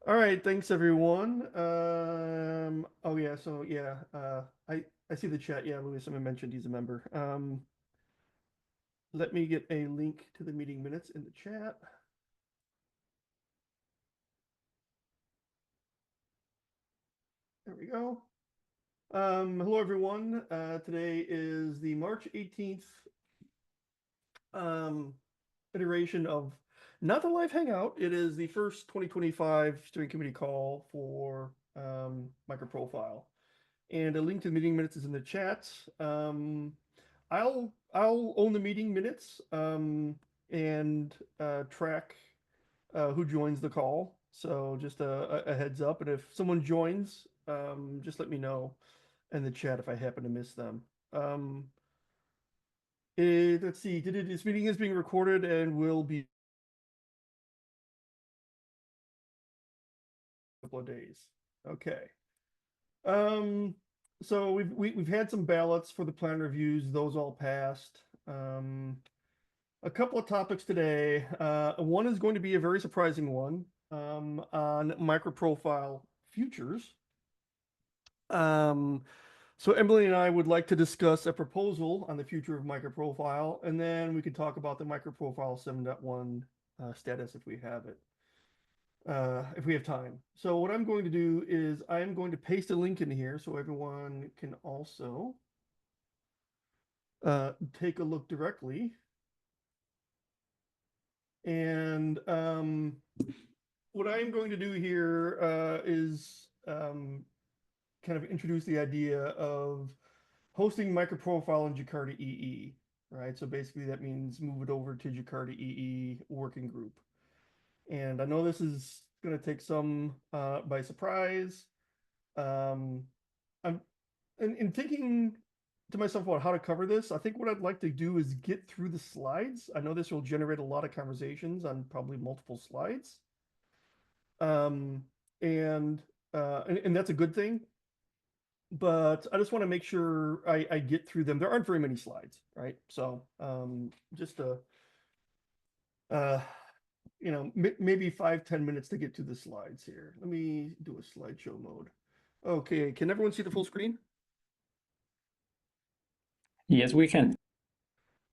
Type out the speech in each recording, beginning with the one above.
All right, thanks everyone. Oh yeah, so yeah, I see the chat. Yeah, Louis, someone mentioned he's a member. Let me get a link to the meeting minutes in the chat. There we go. Hello everyone. Today is the March 18th um, iteration of not the live hangout. It is the first 2025 steering committee call for MicroProfile. And a link to the meeting minutes is in the chat. I'll own the meeting minutes and track who joins the call. So just a heads up, and if someone joins, just let me know in the chat if I happen to miss them. Let's see. This meeting is being recorded and will be a couple of days. Okay. Um, so we've had some ballots for the plan reviews. Those all passed. A couple of topics today. One is going to be a very surprising one on microprofile futures. So Emily and I would like to discuss a proposal on the future of microprofile, and then we could talk about the microprofile 7.1 status if we have it, if we have time. So what I'm going to do is I'm going to paste a link in here so everyone can also take a look directly. And what I'm going to do here is kind of introduce the idea of hosting microprofile in Jakarta EE, right? So basically that means move it over to Jakarta EE working group. And I know this is going to take some by surprise. I'm in thinking to myself about how to cover this. I think what I'd like to do is get through the slides. I know this will generate a lot of conversations on probably multiple slides. Um, and that's a good thing. But I just want to make sure I get through them. There aren't very many slides, right? So just uh, maybe 5-10 minutes to get to the slides here. Let me do a slideshow mode. Okay, can everyone see the full screen? Yes, we can.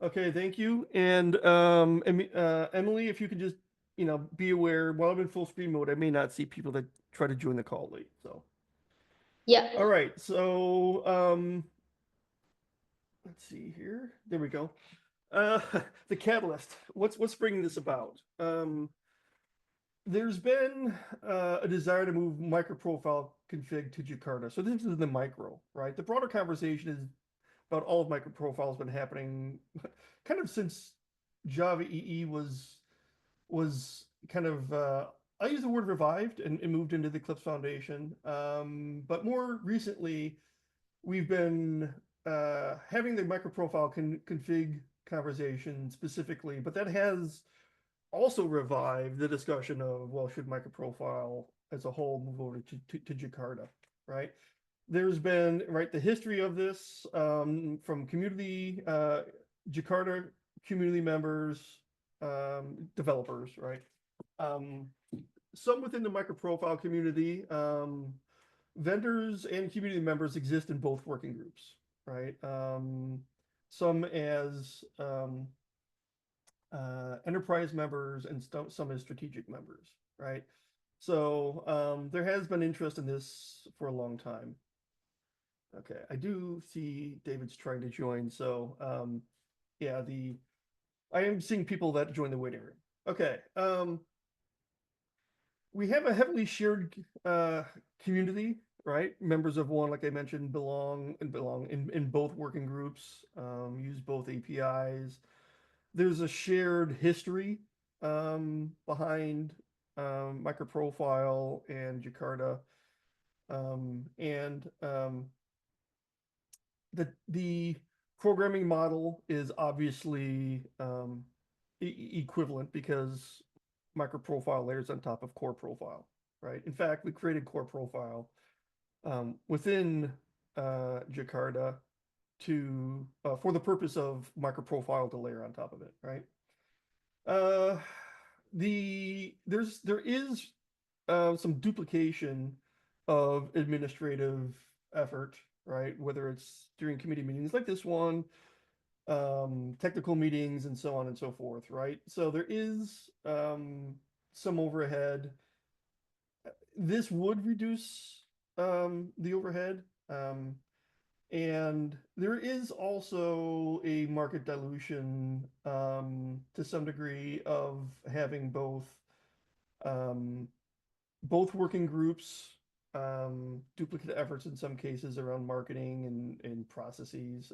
Okay, thank you. And Emily, if you could just be aware while I'm in full screen mode, I may not see people that try to join the call late. So Yeah. all right, so let's see here. There we go. Uh, the catalyst. What's bringing this about? There's been a desire to move microprofile config to Jakarta. So this is the micro, right? The broader conversation is about all of microprofiles been happening kind of since Java EE was kind of I use the word revived and moved into the Eclipse Foundation. But more recently, we've been having the microprofile config conversation specifically, but that has also revived the discussion of, well, should microprofile as a whole move over to Jakarta, right? There's been, right, the history of this from community, Jakarta community members, developers, right? Some within the microprofile community, vendors and community members exist in both working groups, right? Some as enterprise members and some as strategic members, right? So there has been interest in this for a long time. Okay, I do see David's trying to join. So yeah, I am seeing people that join the waiting room. Okay, we have a heavily shared community, right? Members of one, like I mentioned, belong in both working groups, use both APIs. There's a shared history behind MicroProfile and Jakarta, and the programming model is obviously equivalent because MicroProfile layers on top of core profile, right? In fact, we created core profile within Jakarta to for the purpose of MicroProfile to layer on top of it, right? There is some duplication of administrative effort, right? Whether it's during committee meetings like this one, technical meetings, and so on and so forth, right? So there is some overhead. This would reduce the overhead. And there is also a market dilution to some degree of having um, both working groups, duplicate efforts in some cases around marketing and processes.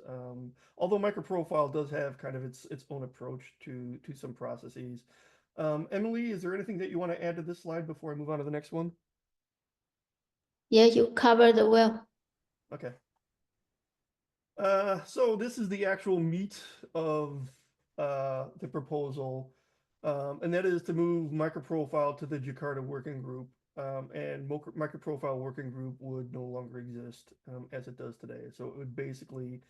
Although MicroProfile does have kind of its own approach to some processes. Emily, is there anything that you want to add to this slide before I move on to the next one? Yeah, you covered well. Okay. So this is the actual meat of the proposal, and that is to move MicroProfile to the Jakarta Working Group. And MicroProfile Working Group would no longer exist as it does today. So it would basically,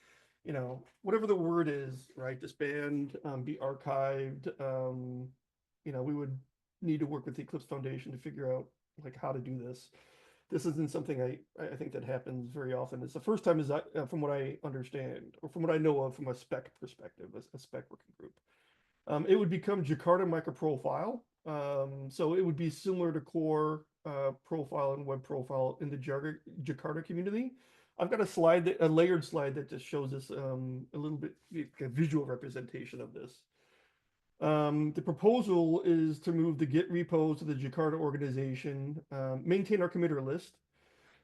whatever the word is, right, disband, be archived. We would need to work with the Eclipse Foundation to figure out like how to do this. This isn't something I think that happens very often. It's the first time, from what I understand, or from what I know of from a spec perspective, a spec working group. It would become Jakarta MicroProfile. So it would be similar to core profile and web profile in the Jakarta community. I've got a layered slide that just shows us a little bit a visual representation of this. The proposal is to move the Git repos to the Jakarta organization, maintain our committer list,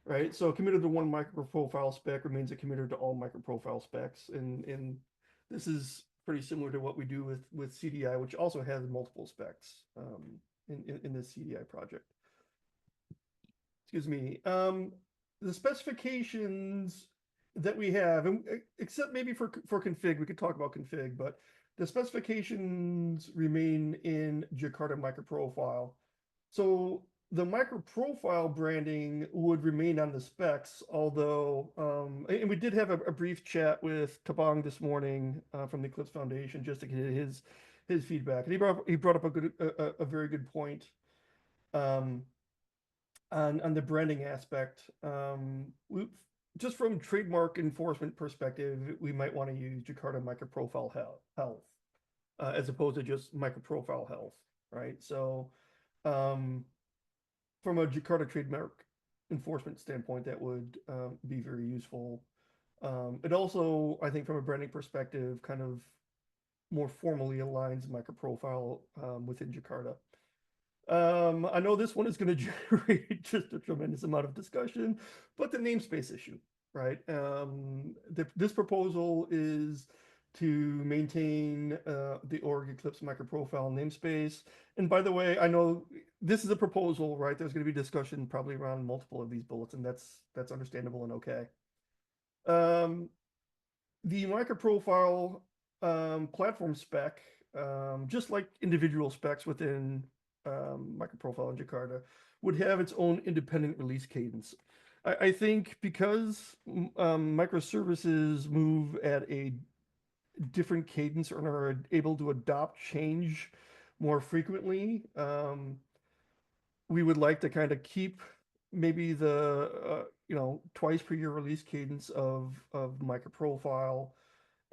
right? So a committer to one microprofile spec remains a committer to all microprofile specs. And this is pretty similar to what we do with CDI, which also has multiple specs in this CDI project. Excuse me. The specifications that we have, and except maybe for config, we could talk about config, but the specifications remain in Jakarta MicroProfile. So the MicroProfile branding would remain on the specs, although, and we did have a brief chat with Tabang this morning from the Eclipse Foundation just to get his feedback, and he brought up a very good point um, on the branding aspect. Just from trademark enforcement perspective, we might want to use Jakarta MicroProfile Health as opposed to just MicroProfile Health, right? So from a Jakarta trademark enforcement standpoint, that would be very useful. It also, I think, from a branding perspective, kind of more formally aligns MicroProfile within Jakarta. I know this one is going to generate just a tremendous amount of discussion, but the namespace issue, right? This proposal is to maintain the org Eclipse MicroProfile namespace. And by the way, I know this is a proposal, right? There's going to be discussion probably around multiple of these bullets, and that's understandable and okay. The MicroProfile platform spec, just like individual specs within MicroProfile in Jakarta, would have its own independent release cadence. I think because microservices move at a different cadence and are able to adopt change more frequently, we would like to kind of keep maybe the twice per year release cadence of MicroProfile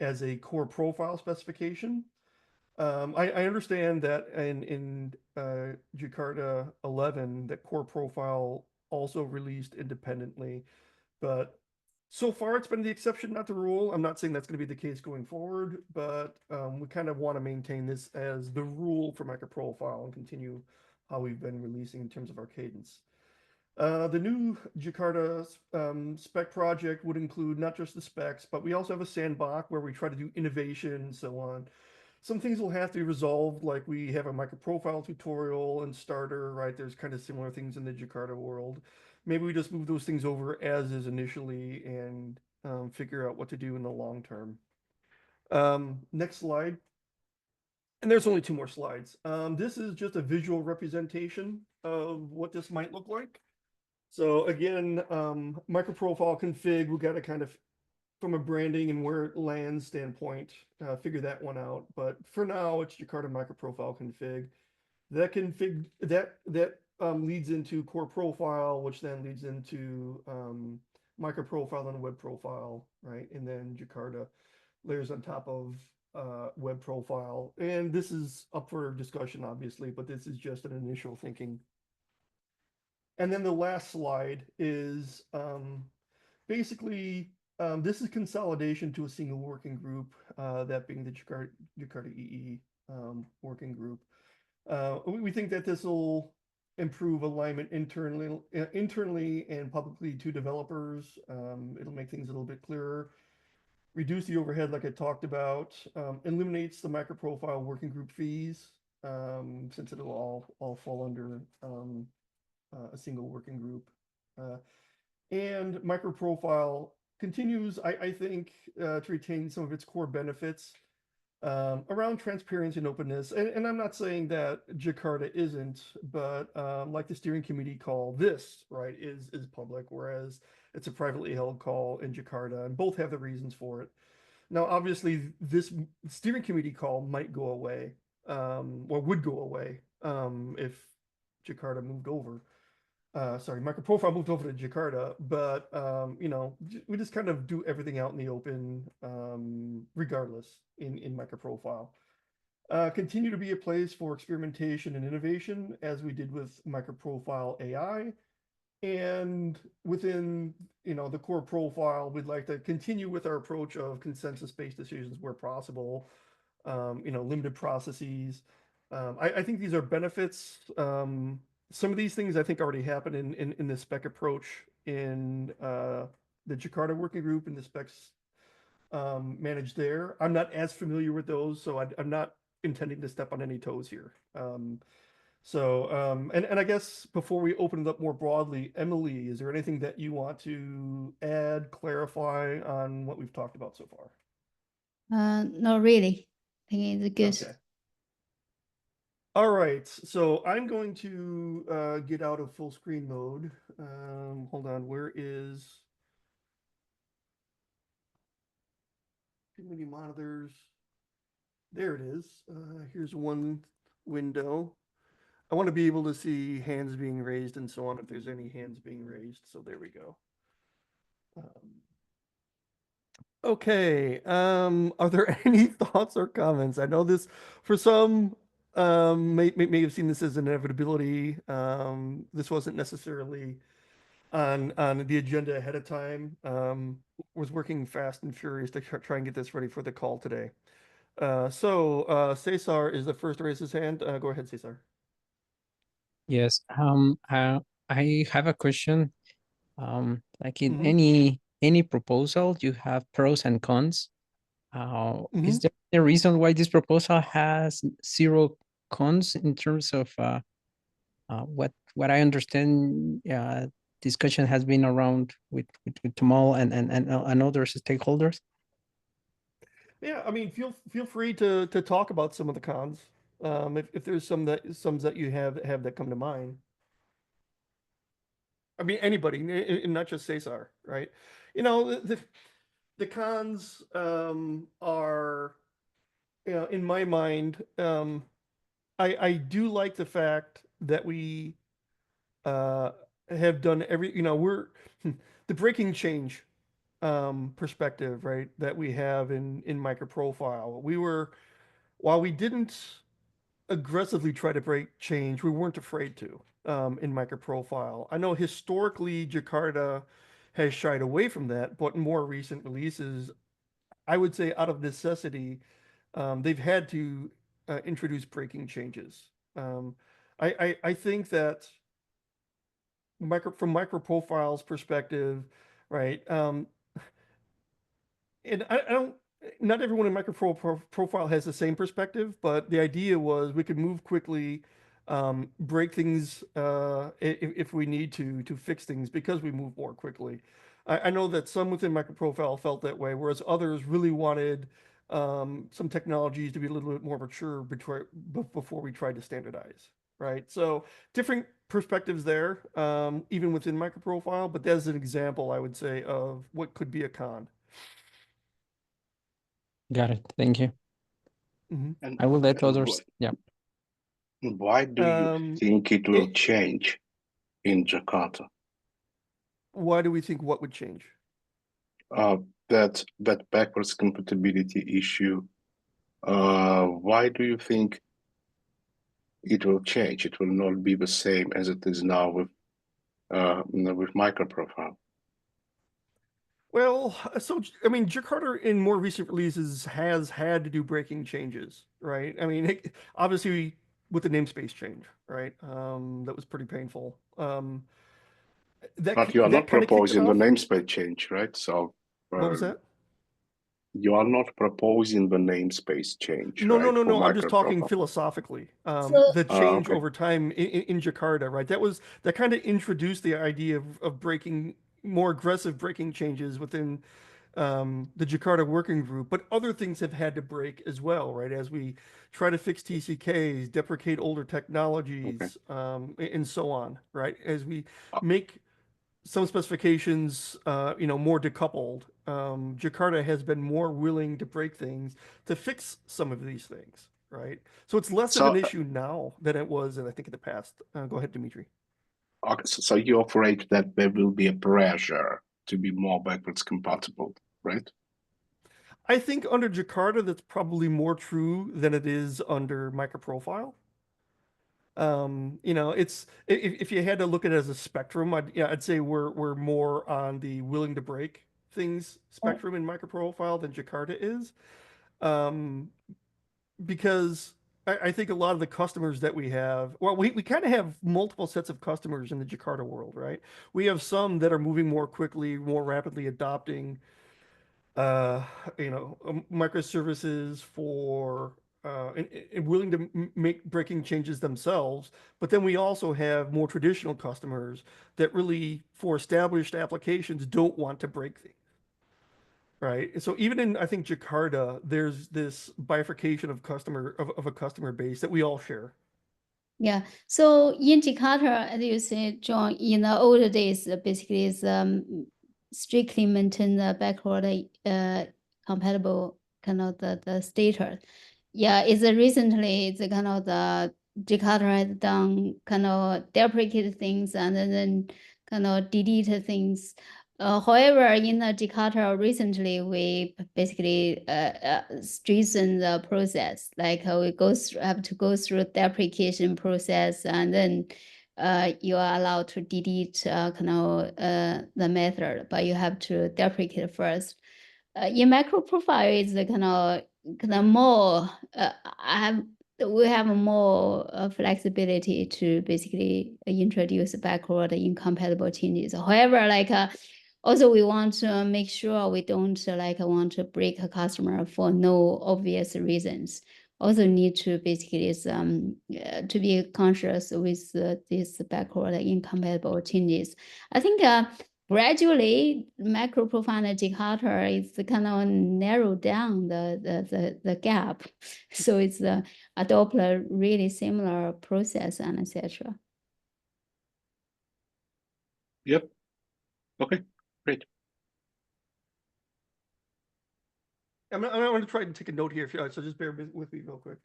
as a core profile specification. I understand that in Jakarta 11 that core profile also released independently, but so far it's been the exception, not the rule. I'm not saying that's going to be the case going forward, but we kind of want to maintain this as the rule for MicroProfile and continue how we've been releasing in terms of our cadence. The new Jakarta spec project would include not just the specs, but we also have a sandbox where we try to do innovation and so on. Some things will have to be resolved, like we have a MicroProfile tutorial and starter, right? There's kind of similar things in the Jakarta world. Maybe we just move those things over as is initially and figure out what to do in the long term. Next slide. And there's only two more slides. This is just a visual representation of what this might look like. So again, MicroProfile config, we got to kind of, from a branding and where it lands standpoint, figure that one out. But for now, it's Jakarta MicroProfile config. That leads into core profile, which then leads into microprofile and web profile, right? And then Jakarta layers on top of web profile. And this is up for discussion, obviously, but this is just an initial thinking. And then the last slide is basically this is consolidation to a single working group, that being the Jakarta EE working group. We think that this will improve alignment internally and publicly to developers. It'll make things a little bit clearer, reduce the overhead like I talked about, eliminates the microprofile working group fees, since it'll all fall under a single working group. And MicroProfile continues, I think, to retain some of its core benefits around transparency and openness. And I'm not saying that Jakarta isn't, but like the steering committee call, this, right, is public, whereas it's a privately held call in Jakarta, and both have the reasons for it. Now, obviously, this steering committee call might go away, or would go away, if Jakarta moved over. Sorry, MicroProfile moved over to Jakarta, but we just kind of do everything out in the open, regardless in MicroProfile. Continue to be a place for experimentation and innovation, as we did with MicroProfile AI. And within, the core profile, we'd like to continue with our approach of consensus-based decisions where possible, limited processes. I think these are benefits. Some of these things I think already happen in the spec approach in the Jakarta working group and the specs managed there. I'm not as familiar with those, so I'm not intending to step on any toes here. And I guess before we open it up more broadly, Emily, is there anything that you want to add, clarify on what we've talked about so far? Not really. I think it's good. Okay. All right, so I'm going to get out of full screen mode. Hold on, where is community monitors? There it is. Here's one window. I want to be able to see hands being raised and so on if there's any hands being raised. So there we go. Okay. Are there any thoughts or comments? I know this for some may have seen this as an inevitability. This wasn't necessarily on the agenda ahead of time. Was working fast and furious to try and get this ready for the call today. Cesar is the first to raise his hand. Go ahead, Cesar. Yes. I have a question. Like in Mm-hmm. any proposal, you have pros and cons. Mm-hmm. Is there a reason why this proposal has zero cons in terms of what I understand? Discussion has been around with Tamal and other stakeholders. Yeah, I mean, feel free to talk about some of the cons. If there's some that you have that come to mind. I mean, anybody, and not just Cesar, right? The cons are, in my mind, I do like the fact that we have done we're the breaking change perspective, right? That we have in MicroProfile. While we didn't aggressively try to break change, we weren't afraid to in MicroProfile. I know historically Jakarta has shied away from that, but in more recent releases, I would say out of necessity, they've had to introduce breaking changes. I think that from MicroProfile's perspective, right? And I don't, not everyone in MicroProfile has the same perspective, but the idea was we could move quickly, break things if we need to fix things because we move more quickly. I know that some within MicroProfile felt that way, whereas others really wanted some technologies to be a little bit more mature before we tried to standardize, right? So different perspectives there, even within MicroProfile, but that's an example, I would say, of what could be a con. Got it. Thank you. Mm-hmm. And I will let and others. Yeah. Why do you Um, think it will it, change in Jakarta? why do we think what would change? Uh, that backwards compatibility issue. Why do you think it will change? It will not be the same as it is now with MicroProfile. Well, so I mean, Jakarta in more recent releases has had to do breaking changes, right? I mean, obviously with the namespace change, right? That was pretty painful. But you are That not kind of kicked it proposing the off. namespace change, right? So What was uh, that? you are not proposing the namespace change, No, no, right, no, for no. I'm just talking MicroProfile. philosophically. So The change Okay. over time in Jakarta, right? That kind of introduced the idea of breaking more aggressive breaking changes within the Jakarta working group, but other things have had to break as well, right? As we try to fix TCKs, deprecate older Okay. technologies, and so on, right? As we Uh, make some specifications, more decoupled, Jakarta has been more willing to break things to fix some of these things, right? So it's less of an So, issue now than it was, I think, in the past. Go ahead, Dimitri. so you're afraid that there will be a pressure to be more backwards compatible, right? I think under Jakarta, that's probably more true than it is under MicroProfile. It's if you had to look at it as a spectrum, I'd say we're more on the willing to break things spectrum in MicroProfile than Jakarta is. Um, because I think a lot of the customers that we have, well, we kind of have multiple sets of customers in the Jakarta world, right? We have some that are moving more quickly, more rapidly adopting uh, microservices for and willing to make breaking changes themselves. But then we also have more traditional customers that really, for established applications, don't want to break things, right? And so even in, I think, Jakarta, there's this bifurcation of a customer base that we all share. yeah, so in Jakarta, as you said, John, in the older days, basically is strictly maintain the backward compatible kind of the status. Yeah, it's recently it's kind of the Jakarta has done kind of deprecated things and then kind of deleted things. However, in the Jakarta recently, we basically strengthen the process. Like we have to go through deprecation process, and then you are allowed to delete kind of the method, but you have to deprecate first. In MicroProfile is the kind of more we have more flexibility to basically introduce backward incompatible changes. However, like also we want to make sure we don't want to break a customer for no obvious reasons. Also need to basically to be conscious with these backward incompatible changes. I think gradually MicroProfile and Jakarta is kind of narrow down the gap. So it's adopt a really similar process and etc. Yep. Okay. Great. I'm going to try and take a note here, so just bear with me real quick.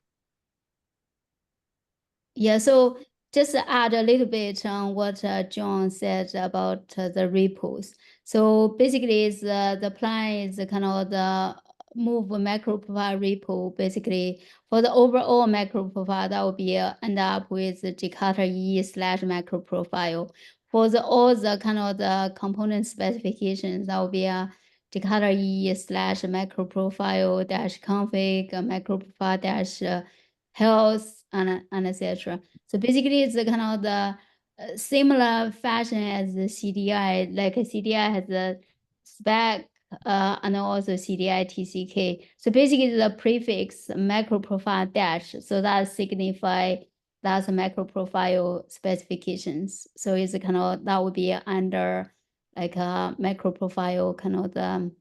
Yeah, so just add a little bit on what John said about the repos. So basically, is the plan is kind of the move MicroProfile repo. Basically, for the overall MicroProfile, that will be end up with the Jakarta E/MicroProfile. For all the kind of the component specifications, that will be a Jakarta E/MicroProfile -config MicroProfile health and etc. So basically, it's kind of the similar fashion as the CDI. Like CDI has the spec and also CDI TCK. So basically, the prefix MicroProfile dash. So that signify that's a MicroProfile specifications. So it's kind of that would be under like a MicroProfile kind of the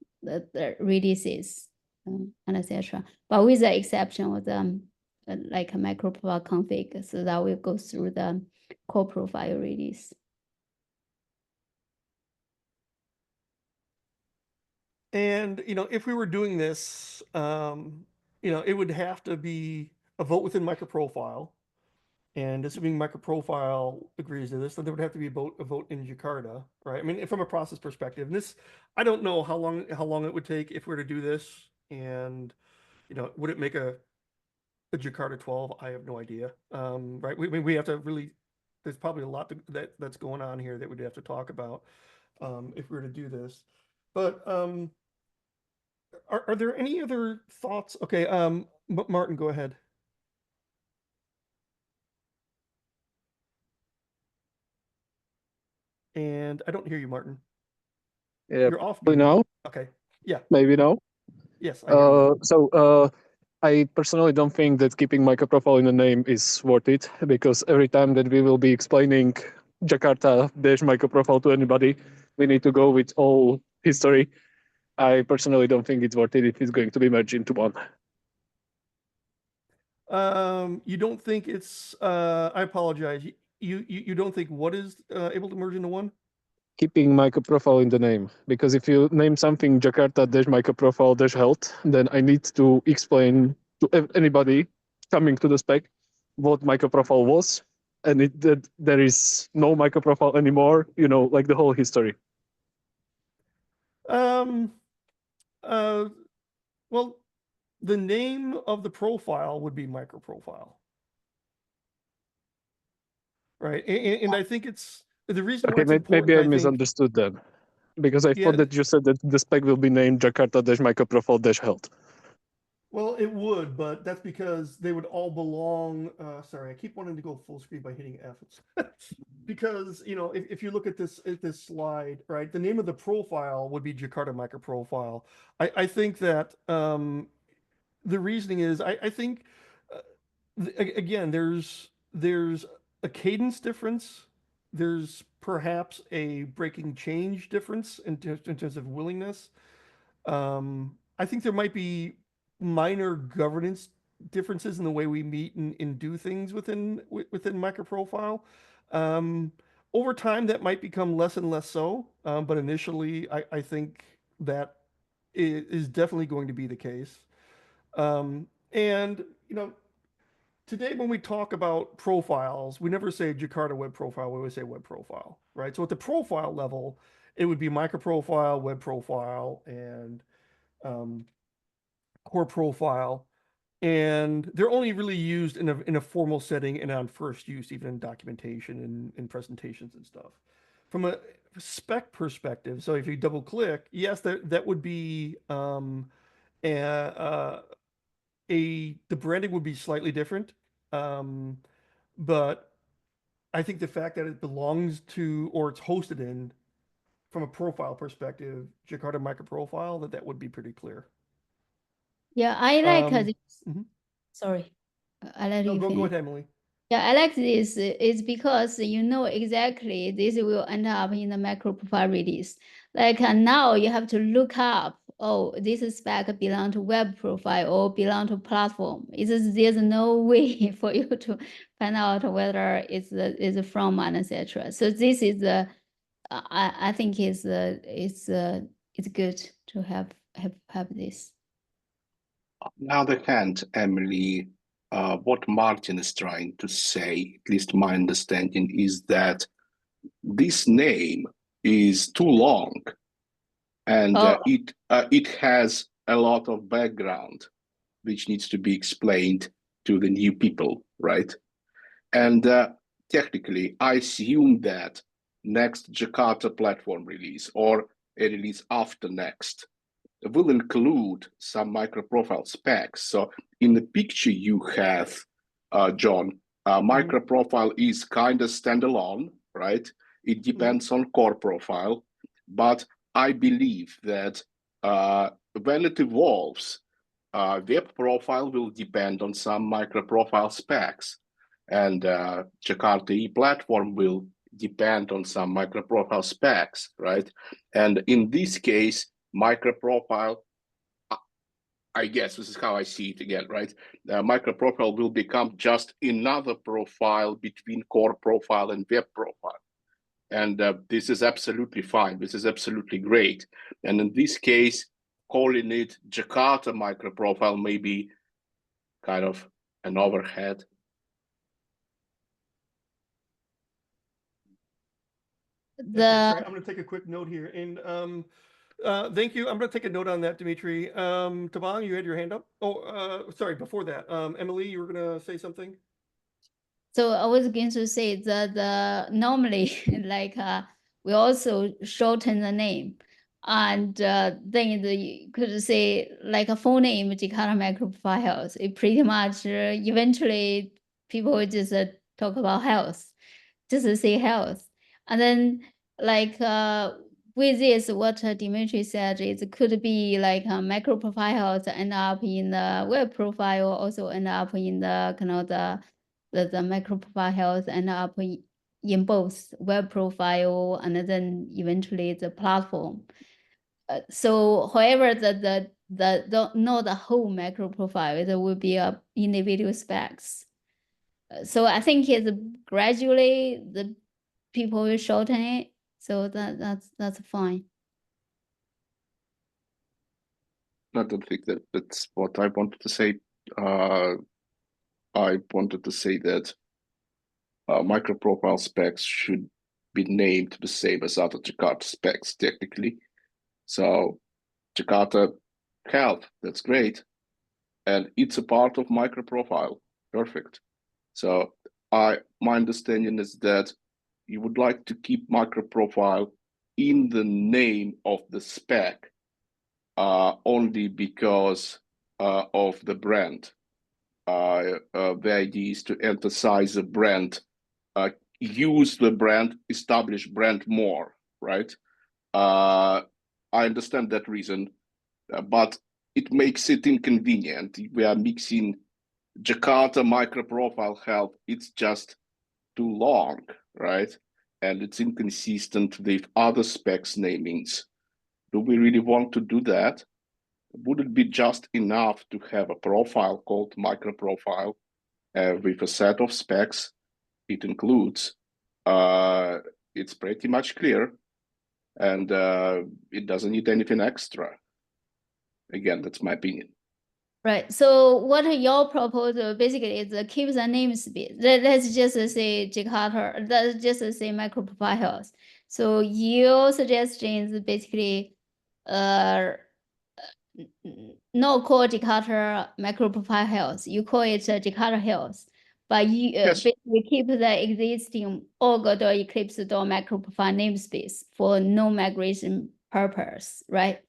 releases and etc. But with the exception of the like a MicroProfile config, so that will go through the core profile release. And if we were doing this, it would have to be a vote within MicroProfile. And assuming MicroProfile agrees to this, then there would have to be a vote in Jakarta, right? I mean, from a process perspective, and this, I don't know how long it would take if we were to do this, and would it make a Jakarta 12? I have no idea. Right? We have to really. There's probably a lot that's going on here that we'd have to talk about if we were to do this. But are there any other thoughts? Okay, Martin, go ahead. And I don't hear you, Martin. Yeah, You're off probably mute. now, Okay. Yeah. maybe now. Yes, I hear you. So I personally don't think that keeping MicroProfile in the name is worth it, because every time that we will be explaining Jakarta-MicroProfile to anybody, we need to go with all history. I personally don't think it's worth it if it's going to be merged into one. You don't think it's I apologize. You don't think what is able to merge into one? Keeping MicroProfile in the name, because if you name something Jakarta-MicroProfile-health, then I need to explain to anybody coming to the spec what MicroProfile was, and that there is no MicroProfile anymore, like the whole history. Well, the name of the profile would be MicroProfile, right? And I think it's the reason why Okay, it's important. maybe I I think, misunderstood then, because I Yeah. thought that you said that the spec will be named Jakarta-MicroProfile-health. Well, it would, but that's because they would all belong. Sorry, I keep wanting to go full screen by hitting F. Because if you look at this slide, right, the name of the profile would be Jakarta MicroProfile. I think that the reasoning is I think again there's a cadence difference. There's perhaps a breaking change difference in terms of willingness. I think there might be minor governance differences in the way we meet and do things within MicroProfile. Over time, that might become less and less so, but initially, I think that is definitely going to be the case. And today when we talk about profiles, we never say Jakarta web profile, we always say web profile, right? So at the profile level, it would be MicroProfile, web profile, and core profile, and they're only really used in a formal setting and on first use, even in documentation and in presentations and stuff. From a spec perspective, so if you double click, yes, that would be the branding would be slightly different, but I think the fact that it belongs to or it's hosted in, from a profile perspective, Jakarta MicroProfile, that would be pretty clear. Yeah, I like this. Mhm. Sorry, I let No, you go finish. ahead, Emily. Yeah, I like this. It's because you know exactly this will end up in the MicroProfile release. Like now you have to look up, oh, this spec belong to web profile or belong to platform. There's no way for you to find out whether it's from and etc. So this is I think it's good to have this. On the other hand, Emily, what Martin is trying to say, at least my understanding, is that this name is too long, and it has a lot of background which needs to be explained to the new people, right? And technically, I assume that next Jakarta platform release or a release after next will include some MicroProfile specs. So in the picture you have, John, MicroProfile is kind of standalone, right? It depends on core profile, but I believe that when it evolves, web profile will depend on some MicroProfile specs, and Jakarta e-platform will depend on some MicroProfile specs, right? And in this case, MicroProfile, I guess this is how I see it again, right? MicroProfile will become just another profile between core profile and web profile. And this is absolutely fine. This is absolutely great. And in this case, calling it Jakarta MicroProfile may be kind of an overhead. Okay, sorry, The I'm going to take a quick note here. And thank you. I'm going to take a note on that, Dimitri. Tabang, you had your hand up. Oh, sorry, before that, Emily, you were going to say something? So I was going to say that normally, like we also shorten the name, and then you could say like a full name, Jakarta MicroProfile. It pretty much eventually people will just talk about health, just to say health, and then like with this, what Dimitri said, it could be like MicroProfiles end up in the web profile, also end up in the kind of the MicroProfiles end up in both web profile and then eventually the platform. So however, not the whole MicroProfile, there will be a individual specs. So I think it's gradually the people will shorten it. So that's fine. I don't think that's what I wanted to say. I wanted to say that MicroProfile specs should be named the same as other Jakarta specs, technically. So Jakarta Health, that's great. And it's a part of MicroProfile. Perfect. So my understanding is that you would like to keep MicroProfile in the name of the spec only because of the brand. The idea is to emphasize the brand, use the brand, establish brand more, right? I understand that reason, but it makes it inconvenient. We are mixing Jakarta MicroProfile Health. It's just too long, right? And it's inconsistent with other specs namings. Do we really want to do that? Would it be just enough to have a profile called MicroProfile with a set of specs it includes? It's pretty much clear, and it doesn't need anything extra. Again, that's my opinion. Right. So what your proposal basically is keep the namespace. Let's just say Jakarta. Let's just say MicroProfiles. So your suggestion is basically, not call Jakarta MicroProfile Health. You call it Jakarta Health, but you Yes. basically keep the existing org.eclipse.microprofile namespace for no migration purpose, right?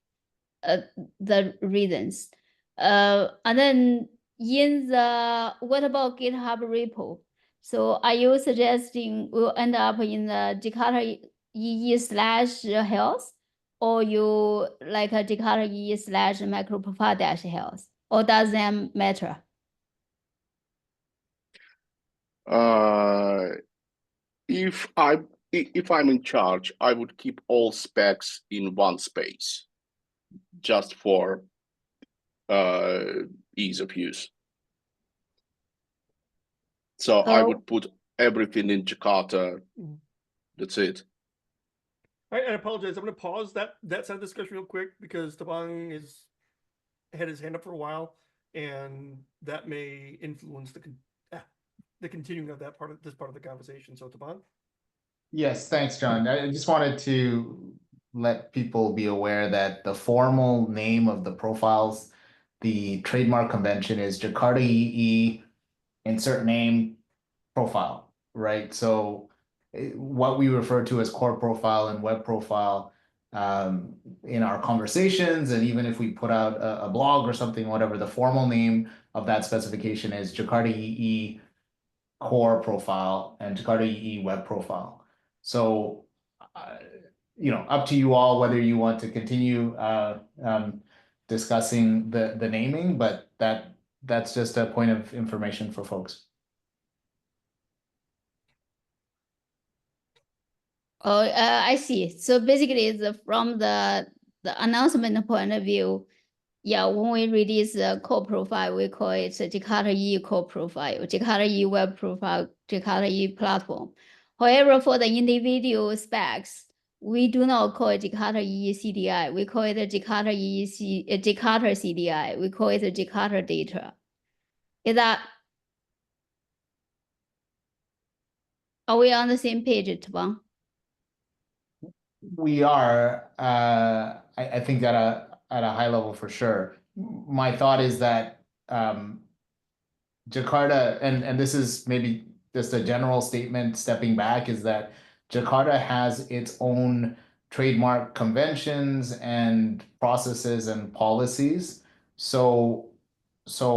The reasons. And then in the, what about GitHub repo? So are you suggesting we'll end up in the Jakarta EE/health, or you like a Jakarta EE/MicroProfile-health, or does that matter? If I'm in charge, I would keep all specs in one space, just for ease of use. So I would put everything in Jakarta. That's it. I apologize. I'm going to pause that side of the discussion real quick because Tabang had his hand up for a while, and that may influence the continuing of this part of the conversation. So Tabang. Yes, thanks, John. I just wanted to let people be aware that the formal name of the profiles, the trademark convention is Jakarta EE insert name profile, right? So what we refer to as core profile and web profile in our conversations, and even if we put out a blog or something, whatever, the formal name of that specification is Jakarta EE core profile and Jakarta EE web profile. So, up to you all whether you want to continue discussing the naming, but that's just a point of information for folks. Oh, I see. So basically, from the announcement point of view, yeah, when we release the core profile, we call it Jakarta E core profile, Jakarta E web profile, Jakarta E platform. However, for the individual specs, we do not call it Jakarta E CDI. We call it Jakarta Jakarta CDI. We call it Jakarta data. Is that, are we on the same page, Tabang? We are, I think at a high level for sure. My thought is that Jakarta, and this is maybe just a general statement stepping back, is that Jakarta has its own trademark conventions and processes and policies. So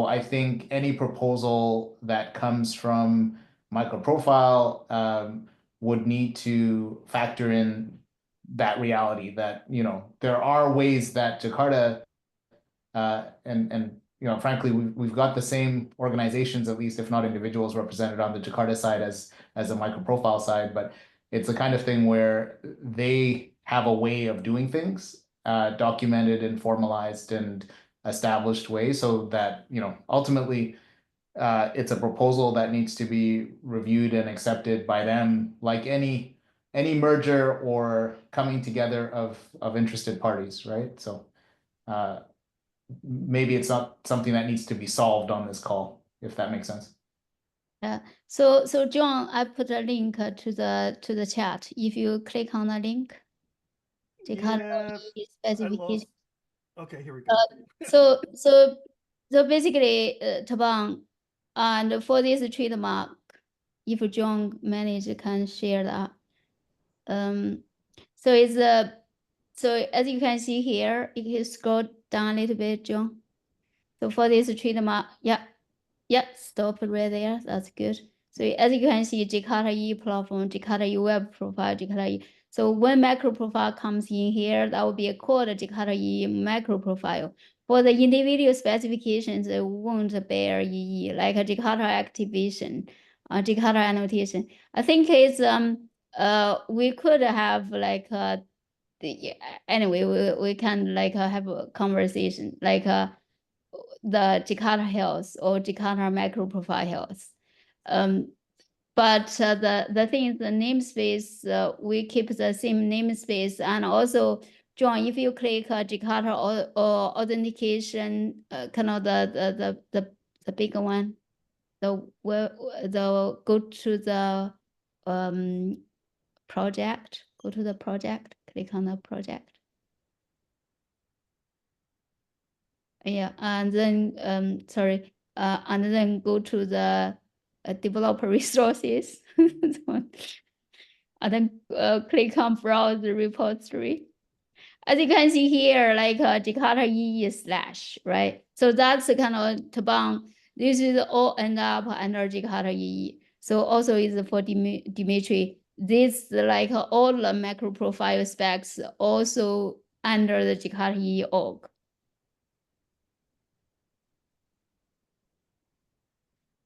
I think any proposal that comes from MicroProfile would need to factor in that reality that, there are ways that Jakarta and frankly, we've got the same organizations, at least if not individuals, represented on the Jakarta side as a MicroProfile side, but it's the kind of thing where they have a way of doing things, documented and formalized and established way, so that ultimately it's a proposal that needs to be reviewed and accepted by them, like any merger or coming together of interested parties, right? So maybe it's not something that needs to be solved on this call, if that makes sense. Yeah. So John, I put a link to the chat. If you click on the link, Yeah, I specification. lost. Okay, here we go. So basically, Tabang, and for this trademark, if John manage can share that. So it's so as you can see here, you can scroll down a little bit, John. So for this trademark, yeah, stop right there. That's good. So as you can see, Jakarta E platform, Jakarta E web profile, Jakarta E. So when MicroProfile comes in here, that will be called Jakarta E MicroProfile. For the individual specifications, it won't bear EE, like a Jakarta activation, Jakarta annotation. I think it's we could have like anyway, we can like have a conversation like the Jakarta Health or Jakarta MicroProfile Health. But the thing is, the namespace, we keep the same namespace, and also, John, if you click Jakarta or authentication, kind of the bigger one, the go to the project, go to the project, click on the project. Yeah, and then sorry, and then go to the developer resources, and then click on browse the repository. As you can see here, like Jakarta EE / right? So that's the kind of Tabang. This is all end up under Jakarta EE. So also is for Dimitri. This like all the MicroProfile specs also under the Jakarta EE org.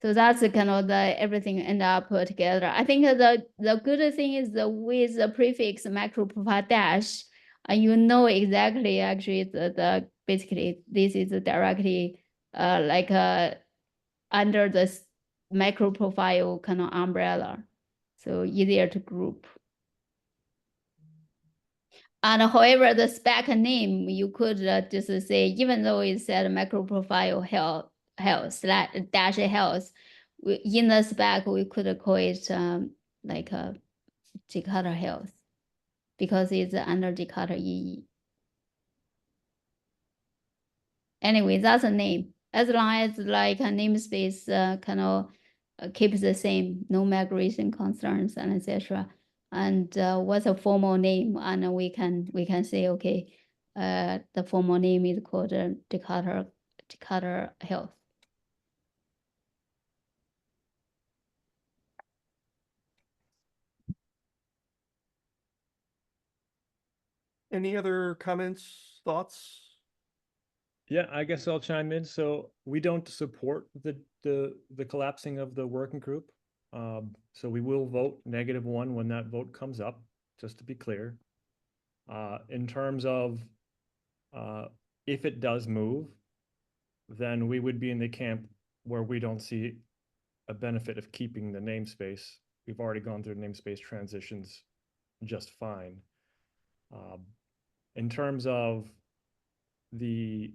So that's kind of the everything end up together. I think the good thing is with the prefix MicroProfile dash, you know exactly actually the basically this is directly like under the MicroProfile kind of umbrella, so easier to group. And however, the spec name you could just say, even though it said MicroProfile health / health, in the spec we could call it like a Jakarta Health because it's under Jakarta EE. Anyway, that's a name. As long as like a namespace kind of keeps the same, no migration concerns and etc. And what's a formal name? And we can say okay, the formal name is called Jakarta Health. Any other comments, thoughts? Yeah, I guess I'll chime in. So we don't support the collapsing of the working group. So we will vote -1 when that vote comes up, just to be clear. In terms of if it does move, then we would be in the camp where we don't see a benefit of keeping the namespace. We've already gone through namespace transitions just fine. In terms of the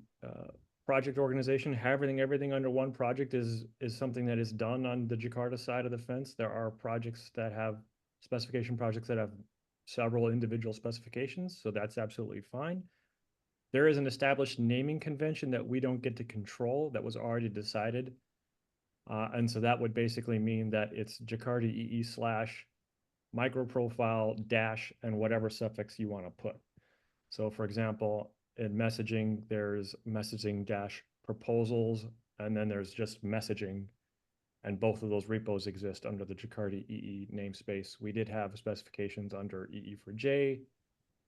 project organization, having everything under one project is something that is done on the Jakarta side of the fence. There are projects that have specification projects that have several individual specifications, so that's absolutely fine. There is an established naming convention that we don't get to control that was already decided. And so that would basically mean that it's Jakarta EE / MicroProfile dash and whatever suffix you want to put. So for example, in messaging, there's messaging dash proposals, and then there's just messaging. And both of those repos exist under the Jakarta EE namespace. We did have specifications under EE for J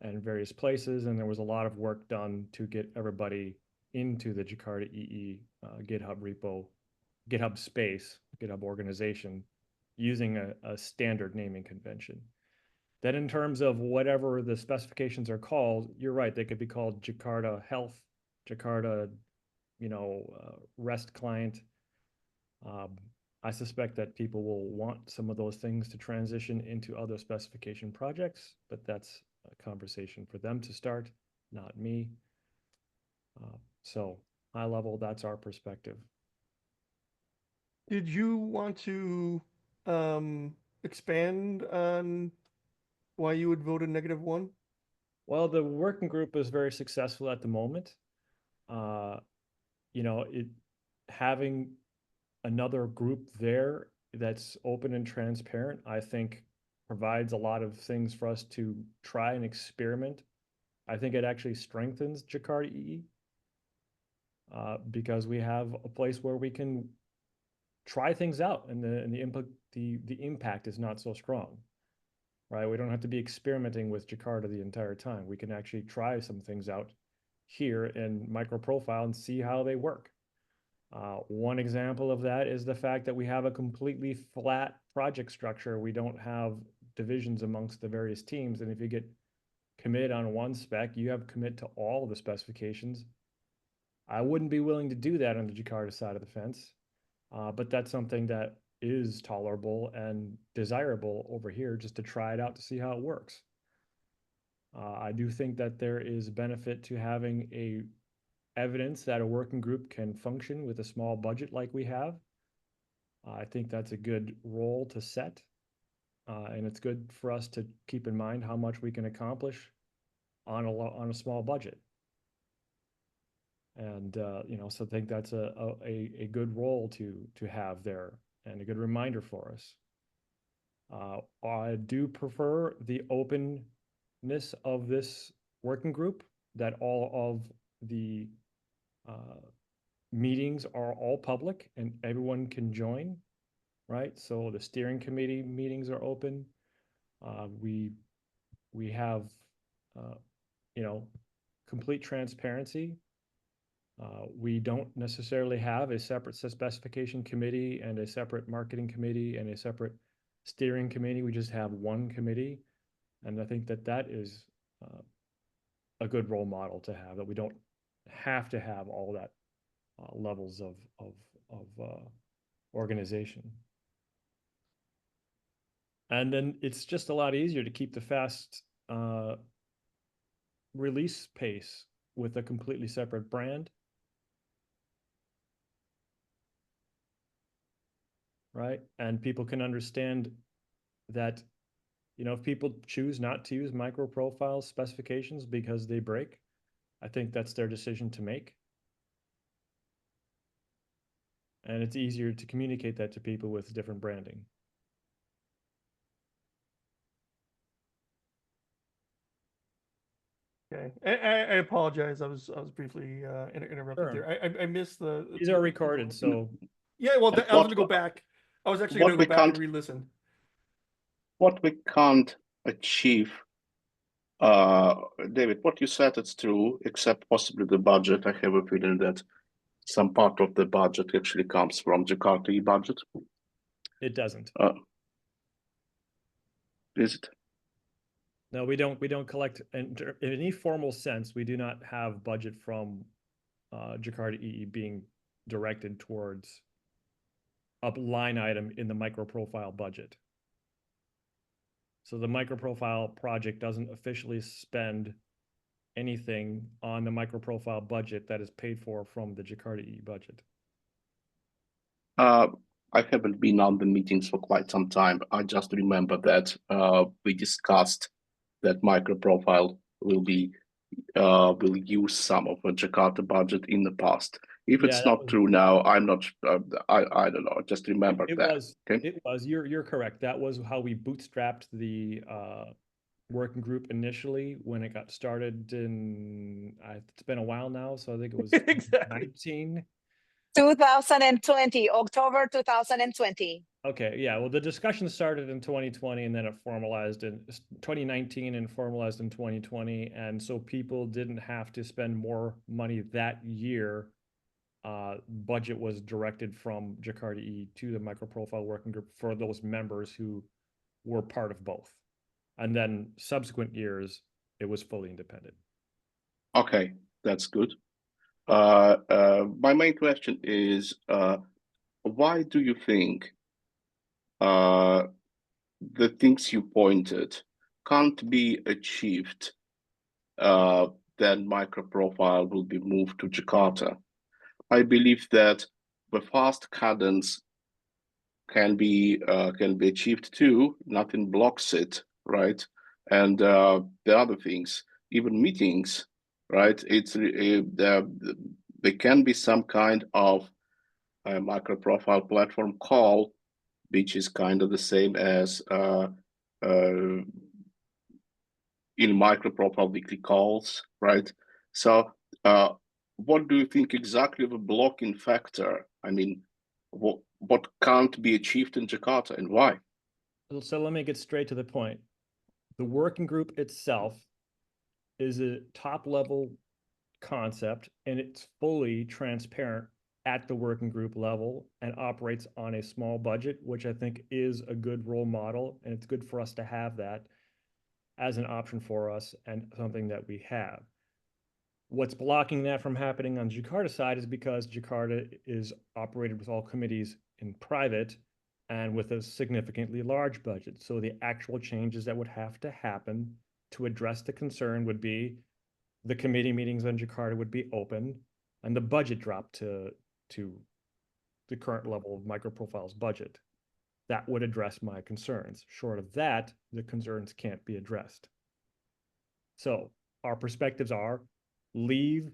and various places, and there was a lot of work done to get everybody into the Jakarta EE GitHub repo, GitHub space, GitHub organization, using a standard naming convention. Then in terms of whatever the specifications are called, you're right, they could be called Jakarta Health, Jakarta, REST client. I suspect that people will want some of those things to transition into other specification projects, but that's a conversation for them to start, not me. So high level, that's our perspective. Did you want to expand on why you would vote a -1? Well, the working group is very successful at the moment. Having another group there that's open and transparent, I think provides a lot of things for us to try and experiment. I think it actually strengthens Jakarta EE because we have a place where we can try things out, and the impact is not so strong, right? We don't have to be experimenting with Jakarta the entire time. We can actually try some things out here in MicroProfile and see how they work. One example of that is the fact that we have a completely flat project structure. We don't have divisions amongst the various teams. And if you get commit on one spec, you have commit to all the specifications. I wouldn't be willing to do that on the Jakarta side of the fence, but that's something that is tolerable and desirable over here just to try it out to see how it works. I do think that there is benefit to having a evidence that a working group can function with a small budget like we have. I think that's a good role to set. And it's good for us to keep in mind how much we can accomplish on a small budget. And, so I think that's a good role to have there and a good reminder for us. I do prefer the openness of this working group, that all of the meetings are all public and everyone can join, right? So the steering committee meetings are open. We have, complete transparency. We don't necessarily have a separate specification committee and a separate marketing committee and a separate steering committee. We just have one committee. And I think that is a good role model to have, that we don't have to have all that levels of organization. And then it's just a lot easier to keep the fast release pace with a completely separate brand. Right? And people can understand that, if people choose not to use MicroProfile specifications because they break, I think that's their decision to make. And it's easier to communicate that to people with different branding. Okay, I apologize. I was briefly interrupted Sure. there. I missed the. These are recorded, so. Yeah, well, I was going to go back. I was actually going to go back and re-listen. What we can't achieve, David, what you said, it's true, except possibly the budget. I have a feeling that some part of the budget actually comes from Jakarta EE budget. It doesn't. Is it? No, we don't collect in any formal sense. We do not have budget from Jakarta EE being directed towards a line item in the MicroProfile budget. So the MicroProfile project doesn't officially spend anything on the MicroProfile budget that is paid for from the Jakarta EE budget. I haven't been on the meetings for quite some time. I just remember that we discussed that MicroProfile will use some of the Jakarta budget in the past. If Yeah, it's that not was- true now, I'm not. I don't know. Just remember It that. was. Okay. It was. You're correct. That was how we bootstrapped the working group initially when it got started in. It's been a while now, so I think it was Exactly. 19. 2020, October 2020. Okay, yeah. Well, the discussion started in 2020 and then it formalized in 2019 and formalized in 2020. And so people didn't have to spend more money that year. Budget was directed from Jakarta E to the MicroProfile working group for those members who were part of both. And then subsequent years, it was fully independent. Okay, that's good. My main question is, why do you think the things you pointed can't be achieved, then MicroProfile will be moved to Jakarta? I believe that the fast cadence can be achieved too. Nothing blocks it, right? And the other things, even meetings, right? There can be some kind of a MicroProfile platform call, which is kind of the same as in MicroProfile weekly calls, right? So what do you think exactly the blocking factor? I mean, what can't be achieved in Jakarta and why? So let me get straight to the point. The working group itself is a top level concept and it's fully transparent at the working group level and operates on a small budget, which I think is a good role model. And it's good for us to have that as an option for us and something that we have. What's blocking that from happening on Jakarta side is because Jakarta is operated with all committees in private and with a significantly large budget. So the actual changes that would have to happen to address the concern would be the committee meetings on Jakarta would be open and the budget dropped to the current level of MicroProfile's budget. That would address my concerns. Short of that, the concerns can't be addressed. So our perspectives are leave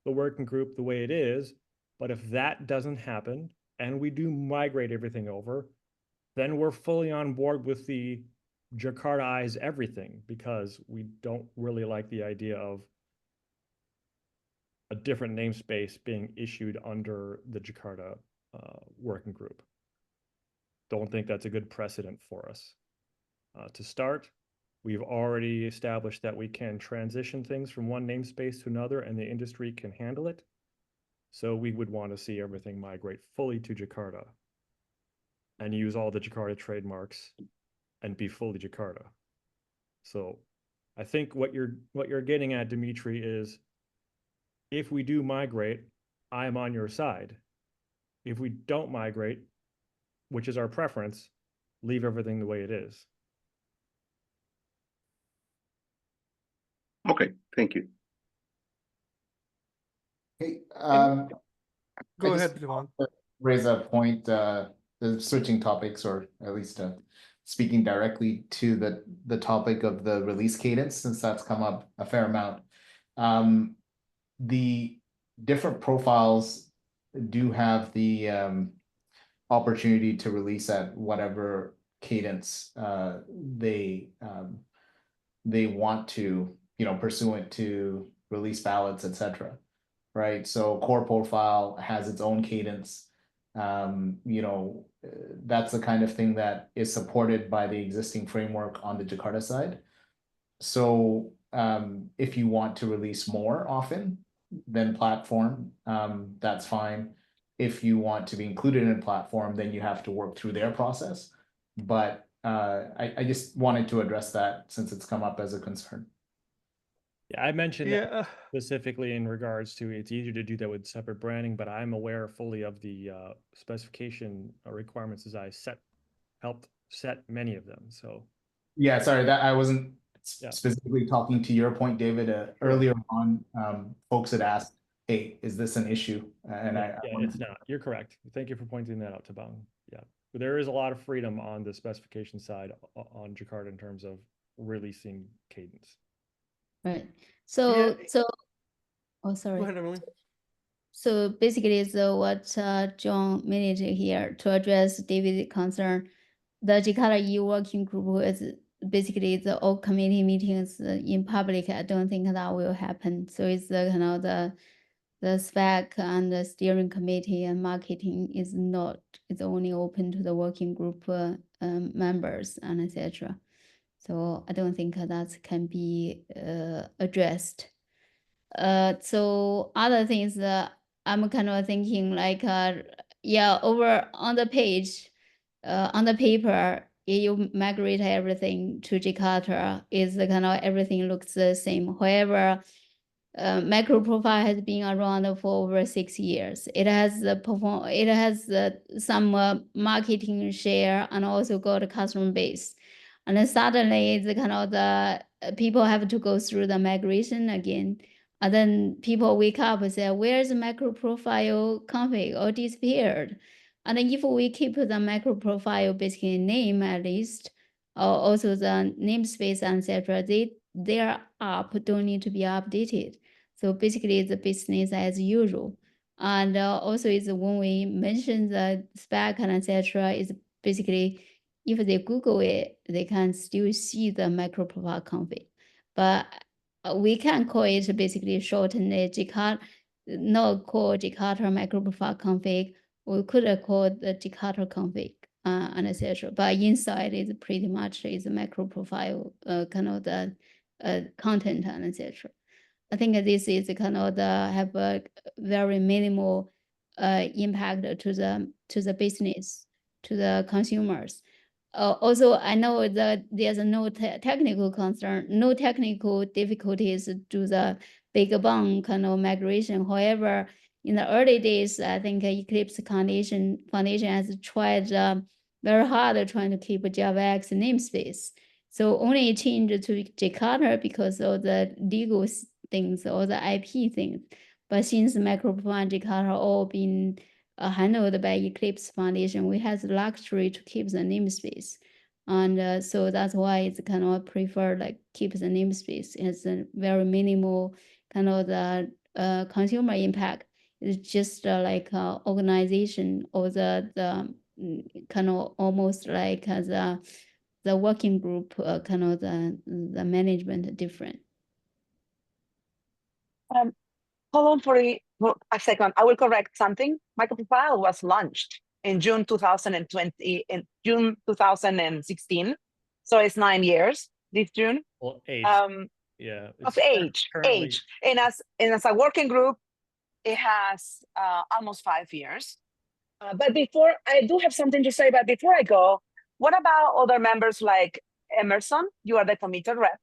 the working group the way it is, but if that doesn't happen and we do migrate everything over, then we're fully on board with the Jakartaize everything because we don't really like the idea of a different namespace being issued under the Jakarta working group. Don't think that's a good precedent for us. To start, we've already established that we can transition things from one namespace to another and the industry can handle it. So we would want to see everything migrate fully to Jakarta and use all the Jakarta trademarks and be fully Jakarta. So I think what you're getting at, Dimitri, is if we do migrate, I'm on your side. If we don't migrate, which is our preference, leave everything the way it is. Okay, thank you. Hey, Go I ahead, just Devon. raise a point, switching topics, or at least speaking directly to the topic of the release cadence, since that's come up a fair amount. The different profiles do have the opportunity to release at whatever cadence they want to, pursuant to release ballots, etc. Right? So core profile has its own cadence. That's the kind of thing that is supported by the existing framework on the Jakarta side. So if you want to release more often than platform, that's fine. If you want to be included in a platform, then you have to work through their process. But I just wanted to address that since it's come up as a concern. Yeah, I mentioned that Yeah, specifically in regards to it's easier to do that with separate branding, but I'm aware fully of the specification requirements as I helped set many of them. So Yeah, sorry that I wasn't Yeah. specifically talking to your point, David. Earlier on, folks had asked, "Hey, is this an issue?" And yeah, it's not. You're correct. Thank you for pointing that out, Tabang. Yeah, but there is a lot of freedom on the specification side on Jakarta in terms of releasing cadence. Right. So, Yeah. oh, sorry. Go ahead, Emily. So basically, what John managed here to address David's concern, the Jakarta EU working group is basically the all committee meetings in public. I don't think that will happen. So it's the kind of the spec and the steering committee and marketing is not. It's only open to the working group members and etc. So I don't think that can be addressed. So other things that I'm kind of thinking like, yeah, over on the page, on the paper, you migrate everything to Jakarta, is the kind of everything looks the same. However, MicroProfile has been around for over 6 years. It has some marketing share and also got a customer base. And then suddenly the kind of the people have to go through the migration again. And then people wake up and say, where's the MicroProfile config or disappeared? And then if we keep the MicroProfile basically name at least, or also the namespace, etc., their app don't need to be updated. So basically the business as usual. And also is when we mention the spec and etc., is basically if they Google it, they can still see the MicroProfile config. But we can call it basically shorten the Jakarta, not call Jakarta MicroProfile config. We could call the Jakarta config and etc. But inside is pretty much is MicroProfile kind of the content and etc. I think this is kind of have a very minimal impact to the business, to the consumers. Also, I know that there's no technical concern, no technical difficulties to the big bang kind of migration. However, in the early days, I think Eclipse Foundation has tried very hard trying to keep JavaX namespace. So only changed to Jakarta because of the legal things or the IP things. But since MicroProfile and Jakarta all been handled by Eclipse Foundation, we have the luxury to keep the namespace. And so that's why it's kind of prefer like keep the namespace. It's a very minimal kind of the consumer impact. It's just like organization or the kind of almost like the working group kind of the management different. Hold on for a second. I will correct something. MicroProfile was launched in June 2020, in June 2016. So it's 9 years this June. Well, age. Yeah. Of age. And as a working group, it has almost 5 years. But before, I do have something to say, but before I go, what about other members like Emerson? You are the committee rep.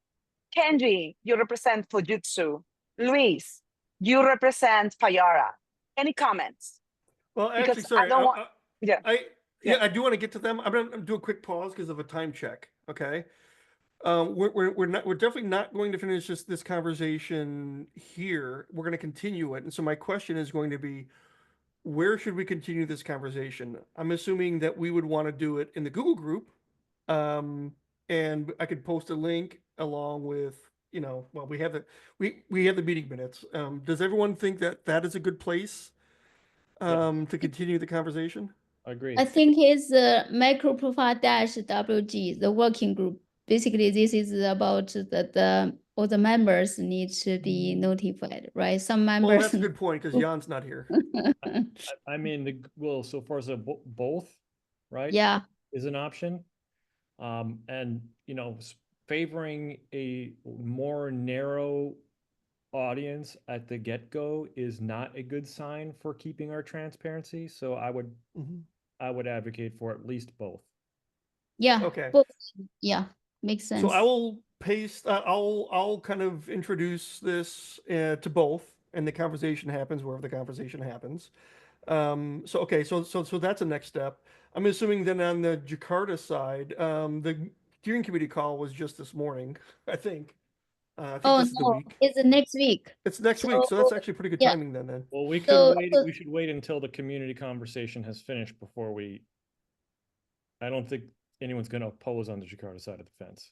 Kenji, you represent Fujitsu. Luis, you represent Payara. Any comments? Well, actually, Because sorry. I don't want. I do want to get to them. I'm gonna do a quick pause because of a time check. Okay. We're definitely not going to finish this conversation here. We're going to continue it. And so my question is going to be, where should we continue this conversation? I'm assuming that we would want to do it in the Google group. And I could post a link along with, well, we have the meeting minutes. Does everyone think that is a good place to continue the conversation? I agree. I think it's MicroProfile -WG, the working group. Basically, this is about all the members need to be notified, right? Some members. Well, that's a good point because Jan's not here. I mean, so far as both, right? Yeah. Is an option. And, favoring a more narrow audience at the get-go is not a good sign for keeping our transparency. So I would advocate for at least both. Yeah. Okay. Both. Yeah. Makes sense. So I will paste. I'll kind of introduce this to both, and the conversation happens wherever the conversation happens. So that's a next step. I'm assuming then on the Jakarta side, the steering committee call was just this morning, I think. I think this is the week. It's next week. It's next week, so that's actually pretty good timing then. Well, we should wait until the community conversation has finished before I don't think anyone's going to oppose on the Jakarta side of the fence.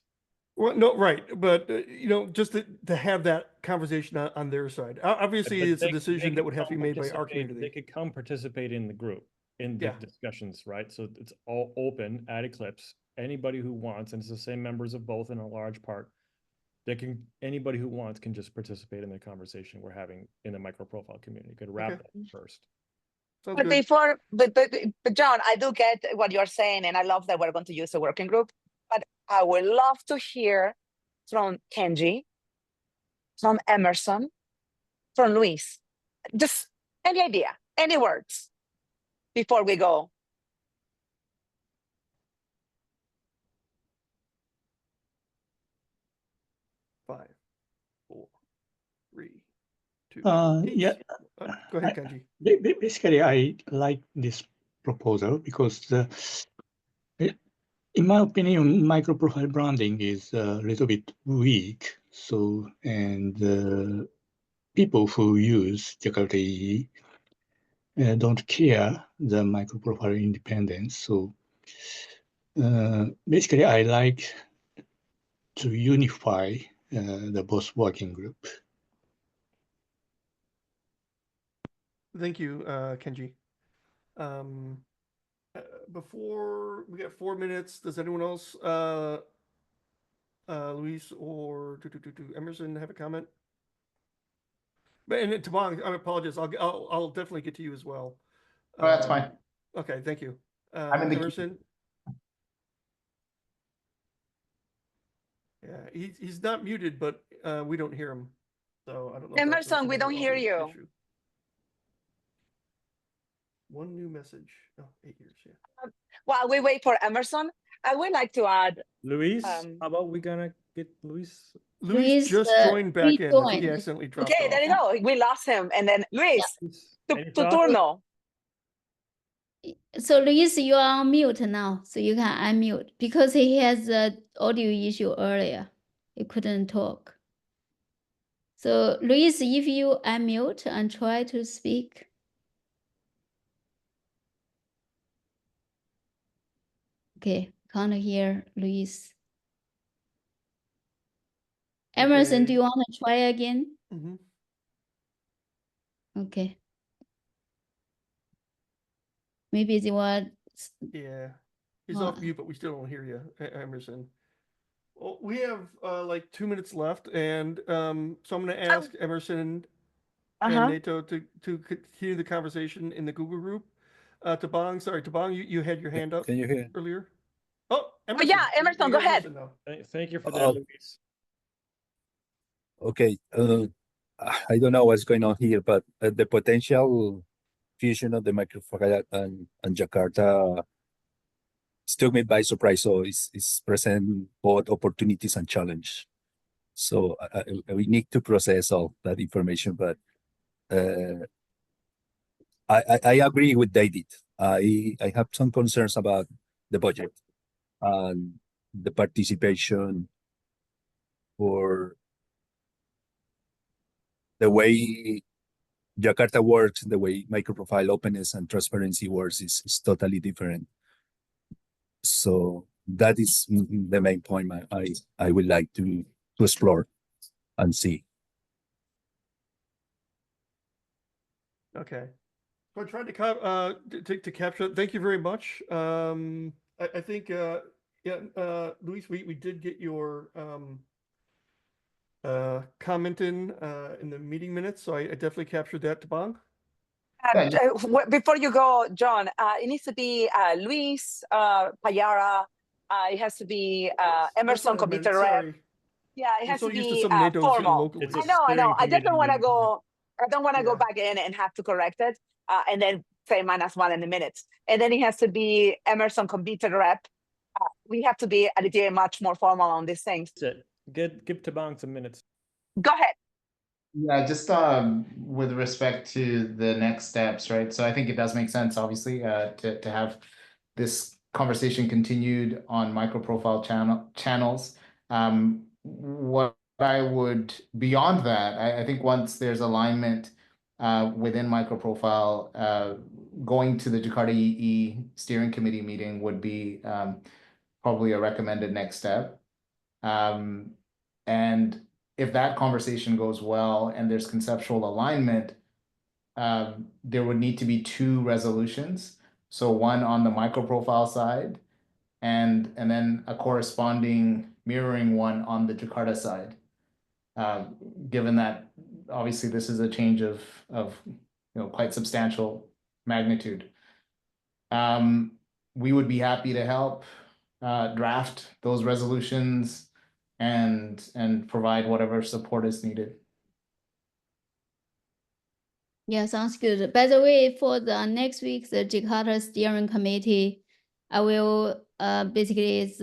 Well, no, right, but just to have that conversation on their side. Obviously, But it's a they decision that could would have to come be made by our participate- They community. could come participate in the group, in the Yeah. discussions, right? So it's all open at Eclipse. Anybody who wants, and it's the same members of both in a large part, anybody who wants can just participate in the conversation we're having in the MicroProfile community. Could wrap Okay. that first. Sounds But good. before, but John, I do get what you're saying, and I love that we're going to use a working group. But I would love to hear from Kenji, from Emerson, from Luis. Just any idea, any words before we go. Five, four, three, two. Yeah. Go ahead, Kenji. Basically, I like this proposal because, in my opinion, microprofile branding is a little bit weak. So, and people who use Jakarta EE don't care the microprofile independence. So, basically, I like to unify the both working group. Thank you, Kenji. Before we got 4 minutes, does anyone else, Luis or Emerson, have a comment? But and Tabang, I apologize. I'll definitely get to you as well. Oh, that's fine. Okay, thank you. I'm in the queue. Emerson. Yeah, he's not muted, but we don't hear him. So I don't know. if that's Emerson, we another don't hear audio you. issue. One new message. Oh, 8 years. Yeah. While we wait for Emerson, I would like to add. Luis, how about we gonna get Luis? Luis just joined back in. I think he accidentally dropped Okay, off. there you go. We lost him, and then Luis, Any tu thoughts? turno. So Luis, you are on mute now, so you can unmute because he has the audio issue earlier. He couldn't talk. So Luis, if you unmute and try to speak. Okay, can't hear Luis. Emerson, do Okay. you want to try again? Mhm. Okay. Maybe they were. Yeah. He's off mute, but we still don't hear you, Emerson. Well, we have like 2 minutes left, and so I'm going to ask Emerson and Nato to continue the conversation in the Google group. Tabang, sorry, Tabang, you had your hand up. Can you hear? Earlier? Oh, Emerson. Yeah, Emerson, go ahead. Emerson now. Thank you for that, Luis. Okay. I don't know what's going on here, but the potential fusion of the MicroProfile and Jakarta took me by surprise. So it's present both opportunities and challenge. So we need to process all that information, but I agree with David. I have some concerns about the budget and the participation for the way Jakarta works, the way MicroProfile openness and transparency works is totally different. So that is the main point I would like to explore and see. Okay. So I tried to capture it. Thank you very much. I think, Luis, we did get your comment in the meeting minutes, so I definitely captured that, Tabang. Before you go, John, it needs to be Luis, Payara. It has to be Emerson, computer rep. Yeah, it has to be formal. I know. I just don't want to go. I don't want to go back in and have to correct it, and then say -1 in the minutes. And then it has to be Emerson, computer rep. We have to be a little much more formal on these things. Give Tabang some minutes. Go ahead. Yeah, just with respect to the next steps, right? So I think it does make sense, obviously, to have this conversation continued on MicroProfile channels. What I would, beyond that, I think once there's alignment within MicroProfile, going to the Jakarta EE steering committee meeting would be probably a recommended next step. And if that conversation goes well and there's conceptual alignment, there would need to be 2 resolutions. So one on the MicroProfile side, and then a corresponding mirroring one on the Jakarta side. Given that obviously this is a change of quite substantial magnitude. We would be happy to help draft those resolutions and provide whatever support is needed. Yeah, sounds good. By the way, for the next week's Jakarta Steering Committee, I will basically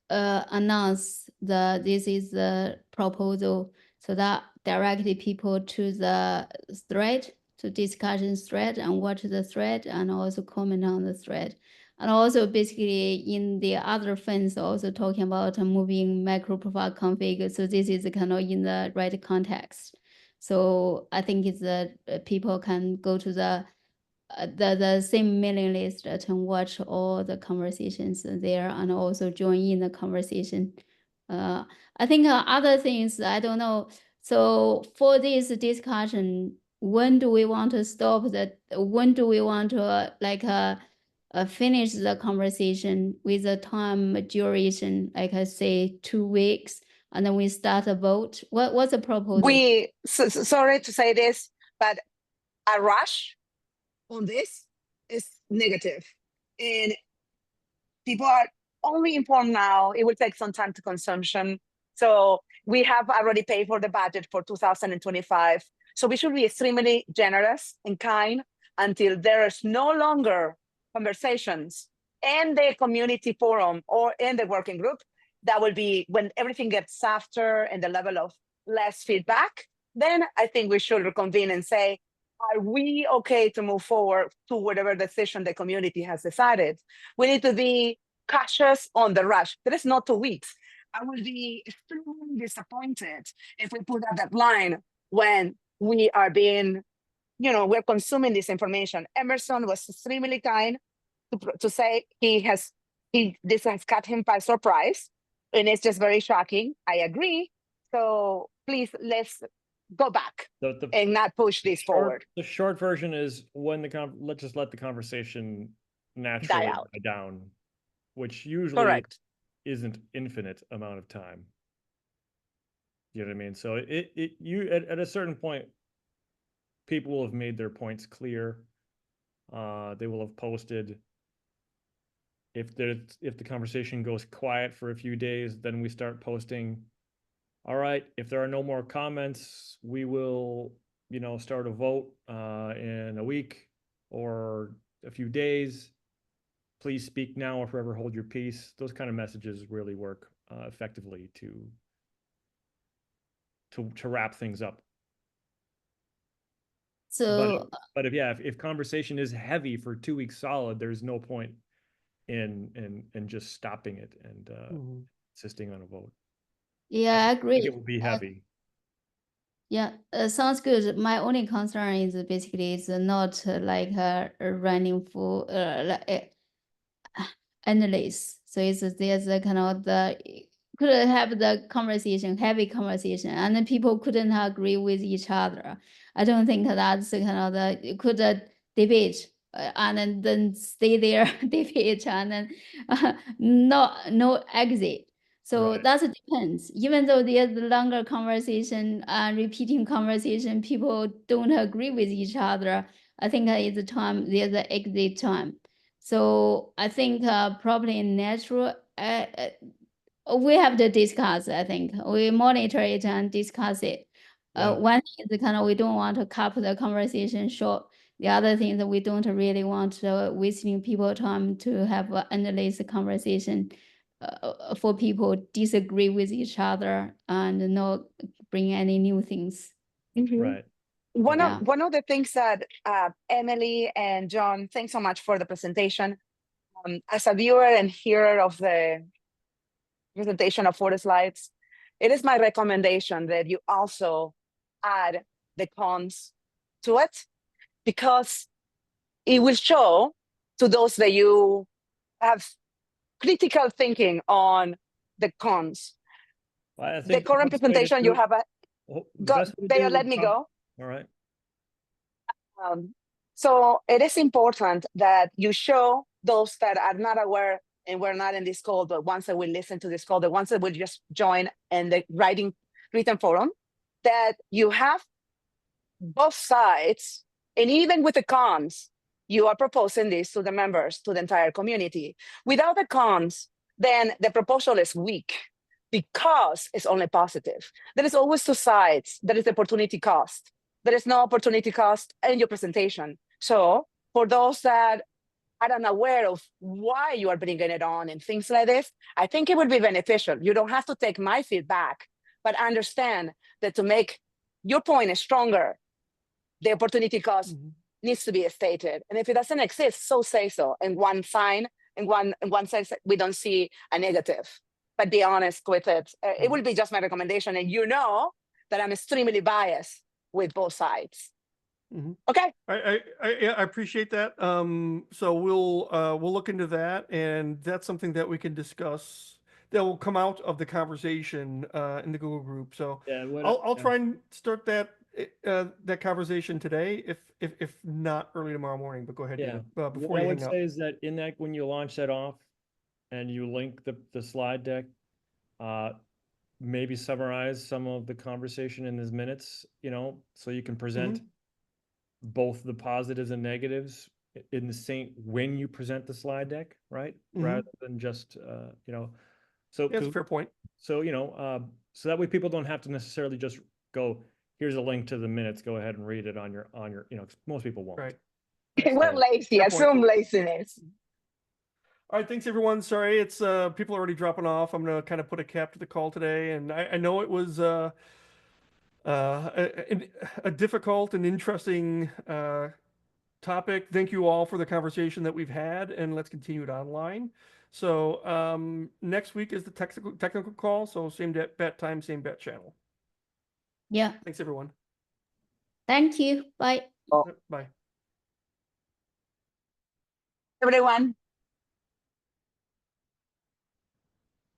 announce this is the proposal, so that directly people to the thread, to discussion thread, and watch the thread and also comment on the thread. And also basically in the other funds also talking about moving MicroProfile config. So this is kind of in the right context. So I think it's people can go to the same mailing list to watch all the conversations there and also join in the conversation. I think other things, I don't know. So for this discussion, when do we want to stop that? When do we want to finish the conversation with the time duration, like I say 2 weeks, and then we start a vote? What's the proposal? Sorry to say this, but a rush on this is negative. And people are only informed now. It will take some time to consumption. So we have already paid for the budget for 2025. So we should be extremely generous and kind until there is no longer conversations in the community forum or in the working group. That will be when everything gets softer and the level of less feedback. Then I think we should reconvene and say, are we okay to move forward to whatever decision the community has decided? We need to be cautious on the rush. There is not 2 weeks. I will be extremely disappointed if we put that deadline when we are being, we're consuming this information. Emerson was extremely kind to say this has caught him by surprise, and it's just very shocking. I agree. So please, let's go back and not push this forward. The short version is when let's just let the conversation naturally die down, which usually isn't infinite amount of time. You know what I mean? So you at a certain point, people will have made their points clear. They will have posted. If the conversation goes quiet for a few days, then we start posting. All right, if there are no more comments, we will, start a vote in a week or a few days. Please speak now or forever hold your peace. Those kind of messages really work effectively to wrap things up. So, but if conversation is heavy for 2 weeks solid, there's no point in just stopping it and insisting on a vote. Yeah, I agree. It will be heavy. Yeah, sounds good. My only concern is basically it's not running full endless. So there's a kind of could have the conversation, heavy conversation, and then people couldn't agree with each other. I don't think that's kind of could debate and then stay there, debate, and then no exit. So that depends. Even though there's longer conversation, repeating conversation, people don't agree with each other. I think it's the time, there's the exit time. So I think probably natural, we have to discuss, I think. We monitor it and discuss it. One thing is kind of we don't want to cut the conversation short. The other thing is that we don't really want wasting people time to have an endless conversation for people disagree with each other and not bring any new things. Right. One of the things that Emily and John, thanks so much for the presentation. As a viewer and hearer of the presentation of 4 slides, it is my recommendation that you also add the cons to it, because it will show to those that you have critical thinking on the cons I the think current best way to presentation you do- have. the Go, best way to Bayo, do let would me prob- go. All right. So it is important that you show those that are not aware and we're not in this call, but ones that will listen to this call, the ones that will just join in the written forum, that you have both sides, and even with the cons, you are proposing this to the members, to the entire community. Without the cons, then the proposal is weak because it's only positive. There is always two sides. There is the opportunity cost. There is no opportunity cost in your presentation. So for those that are unaware of why you are bringing it on and things like this, I think it would be beneficial. You don't have to take my feedback, but understand that to make your point stronger, the opportunity cost needs to be stated. And if it doesn't exist, so say so. And one sign, and one sense, we don't see a negative. But be honest with it. It will be just my recommendation. And you know that I'm extremely biased with both sides. Okay. I appreciate that. So we'll look into that, and that's something that we can discuss. That will come out of the conversation in the Google group. So Yeah, I'll try and start that conversation today, if not early tomorrow morning. But go ahead, Yeah. David, before What I you would hang up. say is that in that, when you launch that off and you link the slide deck, maybe summarize some of the conversation in these minutes, so you can present both the positives and negatives in the same, when you present the slide deck, right? Rather than just, so. Yeah, that's a fair point. So, so that way people don't have to necessarily just go, here's a link to the minutes, go ahead and read it on your, 'cause most people won't. Right. We're lazy. Fair point. Assume laziness. All right, thanks everyone. Sorry, it's people are already dropping off. I'm gonna kind of put a cap to the call today, and I know it was a difficult and interesting topic. Thank you all for the conversation that we've had, and let's continue it online. So next week is the technical call. So same bat time, same bat channel. Yeah. Thanks everyone. Thank you. Bye. Bye. Everyone.